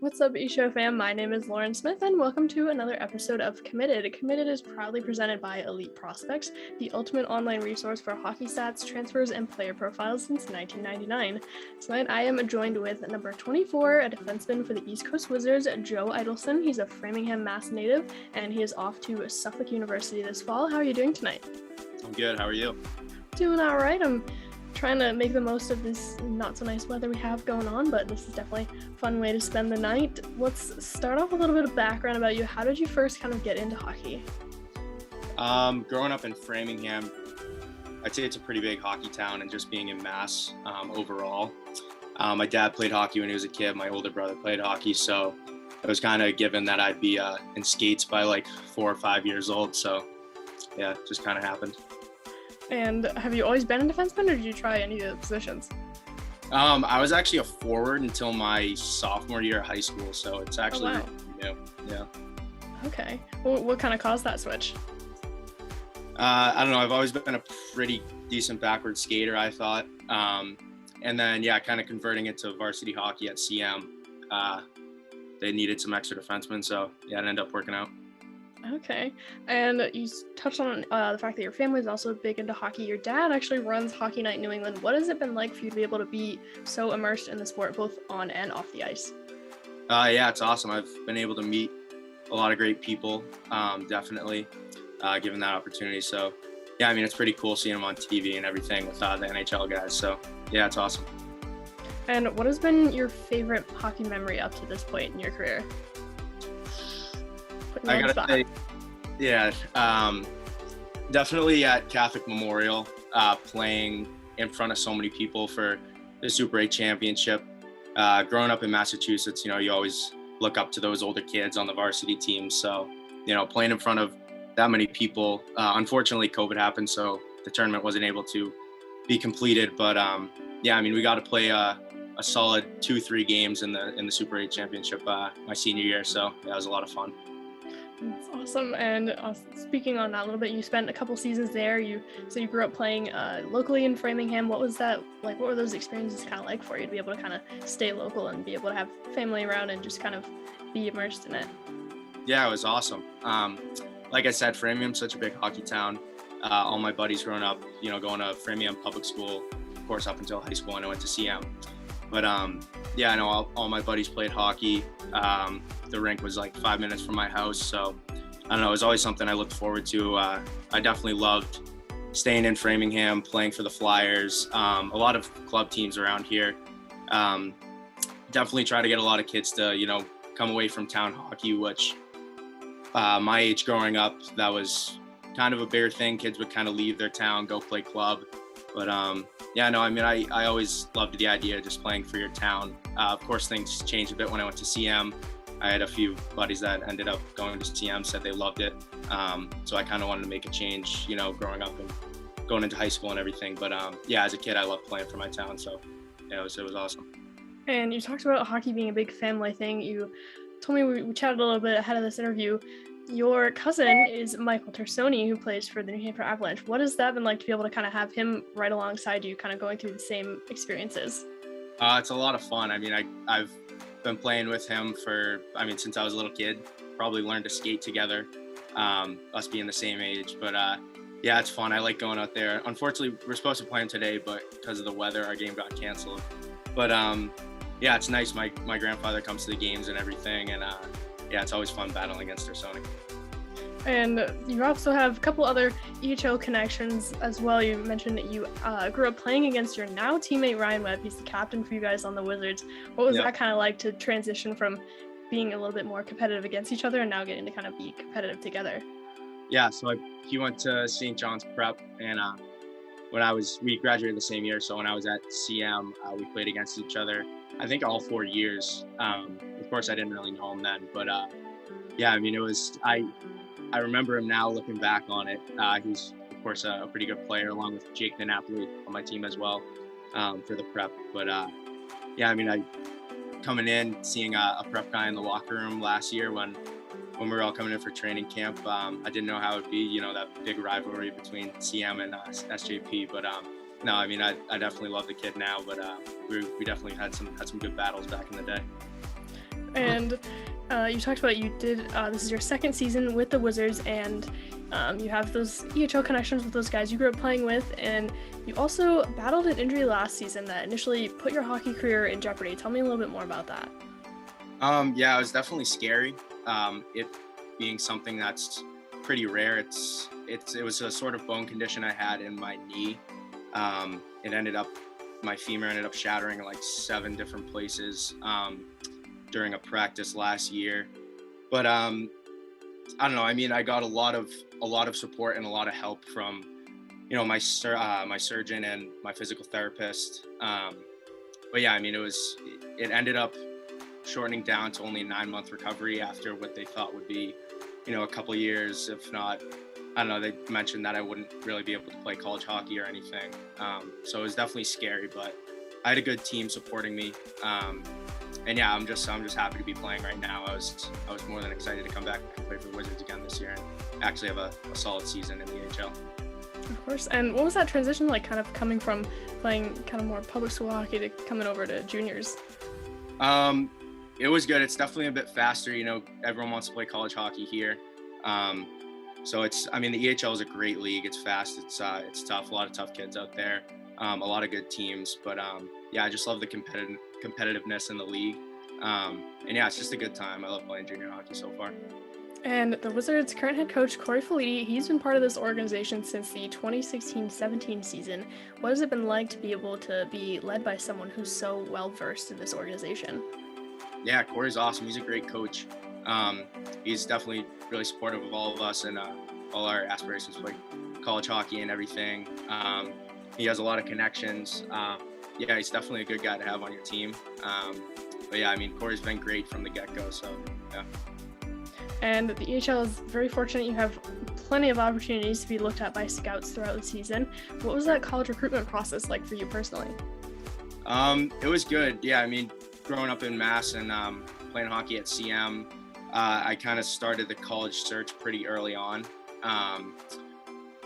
What's up, eShow fam? My name is Lauren Smith, and welcome to another episode of Committed. Committed is proudly presented by Elite Prospects, the ultimate online resource for hockey stats, transfers, and player profiles since 1999. Tonight, I am joined with number 24, a defenseman for the East Coast Wizards, Joe Idelson. He's a Framingham, Mass native, and he is off to Suffolk University this fall. How are you doing tonight? I'm good. How are you? Doing all right. I'm trying to make the most of this not so nice weather we have going on, but this is definitely a fun way to spend the night. Let's start off with a little bit of background about you. How did you first kind of get into hockey? Growing up in Framingham, I'd say it's a pretty big hockey town, and just being in Mass overall. My dad played hockey when he was a kid. My older brother played hockey, so it was kind of given that I'd be in skates by like 4 or 5 years old. So yeah, it just kind of happened. And have you always been a defenseman, or did you try any of the positions? I was actually a forward until my sophomore year of high school, so it's actually new. Yeah. Okay. Well, what kind of caused that switch? I don't know. I've always been a pretty decent backward skater, I thought. And then, kind of converting it to varsity hockey at CM. They needed some extra defensemen, so it ended up working out. Okay. And you touched on the fact that your family is also big into hockey. Your dad actually runs Hockey Night New England. What has it been like for you to be able to be so immersed in the sport, both on and off the ice? It's awesome. I've been able to meet a lot of great people, definitely, given that opportunity. So, it's pretty cool seeing them on TV and everything with the NHL guys. So, it's awesome. And what has been your favorite hockey memory up to this point in your career? I gotta say, definitely at Catholic Memorial, playing in front of so many people for the Super 8 championship. Growing up in Massachusetts, you always look up to those older kids on the varsity team. So, playing in front of that many people. Unfortunately, COVID happened, so the tournament wasn't able to be completed. But we got to play a solid 2-3 games in the Super 8 championship my senior year. So it was a lot of fun. That's awesome. And speaking on that a little bit, you spent a couple seasons there. You grew up playing locally in Framingham. What was that like? What were those experiences kind of like for you to be able to kind of stay local and be able to have family around and just kind of be immersed in it? Yeah, it was awesome. Like I said, Framingham's such a big hockey town. All my buddies growing up, going to Framingham Public School, of course, up until high school, and I went to CM. But I know all my buddies played hockey. The rink was like 5 minutes from my house, so I don't know, it was always something I looked forward to. I definitely loved staying in Framingham, playing for the Flyers, a lot of club teams around here. Definitely try to get a lot of kids to, come away from town hockey, which my age growing up, that was kind of a bigger thing. Kids would kind of leave their town, go play club. But I always loved the idea of just playing for your town. Of course, things changed a bit when I went to CM. I had a few buddies that ended up going to CM, said they loved it. So I kind of wanted to make a change, growing up and going into high school and everything. But as a kid, I loved playing for my town. So it was awesome. And you talked about hockey being a big family thing. You told me we chatted a little bit ahead of this interview. Your cousin is Michael Tersoni, who plays for the New Hampshire Avalanche. What has that been like to be able to kind of have him right alongside you, kind of going through the same experiences? It's a lot of fun. I've been playing with him since I was a little kid. Probably learned to skate together, us being the same age. But it's fun. I like going out there. Unfortunately, we're supposed to play him today, but because of the weather, our game got canceled. But it's nice. My grandfather comes to the games and everything, and it's always fun battling against Tersoni. And you also have a couple other EHL connections as well. You mentioned that you grew up playing against your now teammate Ryan Webb. He's the captain for you guys on the Wizards. What was that kind of like to transition from being a little bit more competitive against each other and now getting to kind of be competitive together? Yeah, so he went to St. John's Prep, and we graduated the same year. So when I was at CM, we played against each other, I think all 4 years. Of course, I didn't really know him then, but it was, I remember him now looking back on it. He's, of course, a pretty good player, along with Jake Napoli on my team as well, for the prep. But coming in, seeing a prep guy in the locker room last year when we were all coming in for training camp, I didn't know how it would be, that big rivalry between CM and SJP. But I definitely love the kid now. But we definitely had some good battles back in the day. And you talked about this is your second season with the Wizards, and you have those EHL connections with those guys you grew up playing with, and you also battled an injury last season that initially put your hockey career in jeopardy. Tell me a little bit more about that. Yeah, it was definitely scary. It being something that's pretty rare. It was a sort of bone condition I had in my knee. My femur ended up shattering in like 7 different places during a practice last year. But I don't know. I mean, I got a lot of support and a lot of help from, my surgeon and my physical therapist. But yeah, I mean, it ended up shortening down to only a 9-month recovery after what they thought would be, a couple years, if not. I don't know, they mentioned that I wouldn't really be able to play college hockey or anything. So it was definitely scary, but I had a good team supporting me. And yeah, I'm just happy to be playing right now. I was more than excited to come back and play for the Wizards again this year and actually have a solid season in the AHL. Of course. And what was that transition like, kind of coming from playing kind of more public school hockey to coming over to juniors? It was good. It's definitely a bit faster. Everyone wants to play college hockey here. So the EHL is a great league. It's fast. It's tough. A lot of tough kids out there. A lot of good teams. But I just love the competitiveness in the league. And yeah, it's just a good time. I love playing junior hockey so far. And the Wizards' current head coach, Corey Felitti, he's been part of this organization since the 2016-17 season. What has it been like to be able to be led by someone who's so well-versed in this organization? Yeah, Corey's awesome. He's a great coach. He's definitely really supportive of all of us and all our aspirations, like college hockey and everything. He has a lot of connections. He's definitely a good guy to have on your team. But yeah, I mean, Corey's been great from the get-go, so yeah. And the EHL is very fortunate. You have plenty of opportunities to be looked at by scouts throughout the season. What was that college recruitment process like for you personally? It was good. Yeah, I mean, growing up in Mass and playing hockey at CM, I kind of started the college search pretty early on.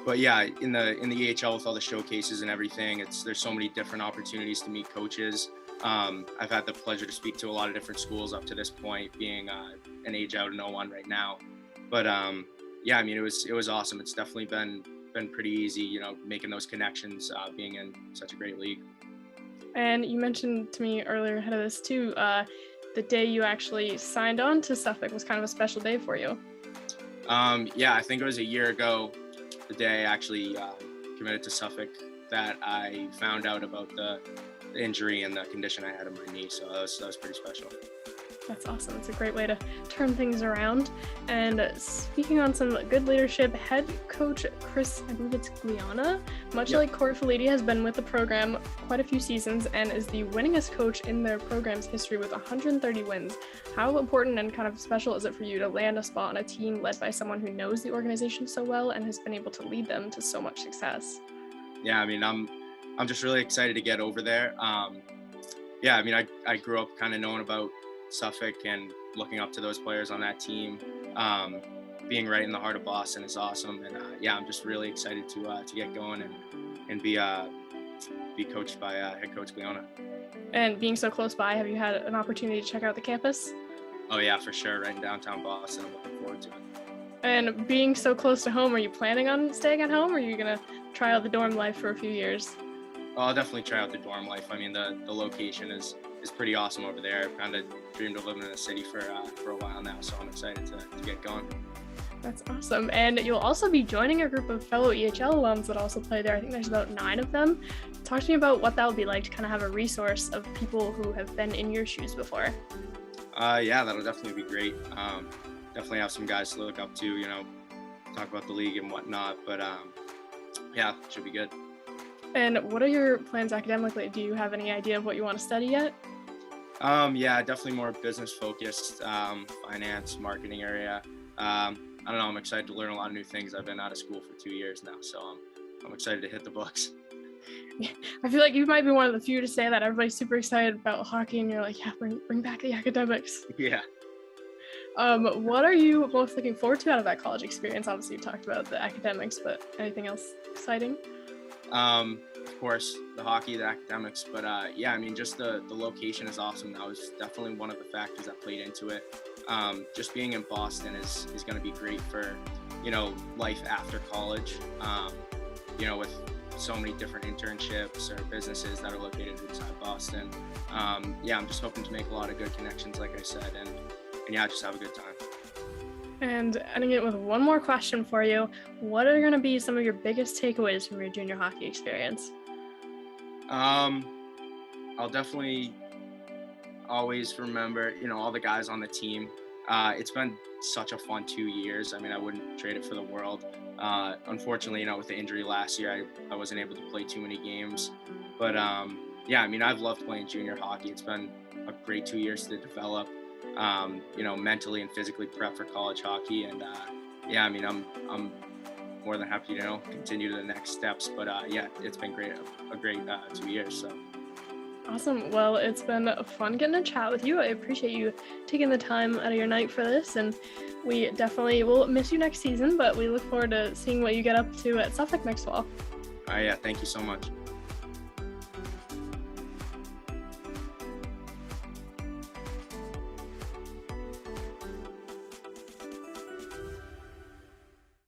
But yeah, in the EHL with all the showcases and everything, there's so many different opportunities to meet coaches. I've had the pleasure to speak to a lot of different schools up to this point, being an age out in 01 right now. But yeah, I mean, it was awesome. It's definitely been pretty easy, making those connections, being in such a great league. And you mentioned to me earlier ahead of this too, the day you actually signed on to Suffolk was kind of a special day for you. Yeah, I think it was a year ago, the day I actually committed to Suffolk, that I found out about the injury and the condition I had in my knee. So that was pretty special. That's awesome. It's a great way to turn things around. And speaking on some good leadership, head coach Chris, I believe it's Gliana, much like Corey Felitti, has been with the program quite a few seasons and is the winningest coach in their program's history with 130 wins. How important and kind of special is it for you to land a spot on a team led by someone who knows the organization so well and has been able to lead them to so much success? Yeah, I mean, I'm just really excited to get over there. Yeah, I mean, I grew up kind of knowing about Suffolk and looking up to those players on that team. Being right in the heart of Boston is awesome, and yeah, I'm just really excited to get going and be coached by head coach Gliana. And being so close by, have you had an opportunity to check out the campus? Oh yeah, for sure, right in downtown Boston. I'm looking forward to it. And being so close to home, are you planning on staying at home, or are you gonna try out the dorm life for a few years? Well, I'll definitely try out the dorm life. I mean, the location is pretty awesome over there. I've kind of dreamed of living in the city for a while now, so I'm excited to get going. That's awesome. And you'll also be joining a group of fellow EHL alums that also play there. I think there's about 9 of them. Talk to me about what that would be like to kind of have a resource of people who have been in your shoes before. Yeah, that'll definitely be great. Definitely have some guys to look up to, talk about the league and whatnot. But yeah, it should be good. And what are your plans academically? Do you have any idea of what you want to study yet? Yeah, definitely more business focused, finance, marketing area. I don't know, I'm excited to learn a lot of new things. I've been out of school for 2 years now, so I'm excited to hit the books. I feel like you might be one of the few to say that. Everybody's super excited about hockey and you're like, yeah, bring back the academics. Yeah. What are you most looking forward to out of that college experience? Obviously you talked about the academics, but anything else exciting? of course, the hockey, the academics, but yeah, I mean, just the location is awesome. That was definitely one of the factors that played into it. Just being in Boston is going to be great for, life after college, with so many different internships or businesses that are located inside Boston. Yeah, I'm just hoping to make a lot of good connections, like I said, and yeah, just have a good time. And ending it with one more question for you. What are going to be some of your biggest takeaways from your junior hockey experience? I'll definitely always remember, all the guys on the team. It's been such a fun 2 years. I mean, I wouldn't trade it for the world. Unfortunately, with the injury last year, I wasn't able to play too many games. But yeah, I mean, I've loved playing junior hockey. It's been a great 2 years to develop, mentally and physically prep for college hockey. And yeah, I mean, I'm more than happy to continue to the next steps. But yeah, it's been a great 2 years. So. Awesome. Well, it's been fun getting to chat with you. I appreciate you taking the time out of your night for this, and we definitely will miss you next season, but we look forward to seeing what you get up to at Suffolk next fall. Yeah, thank you so much.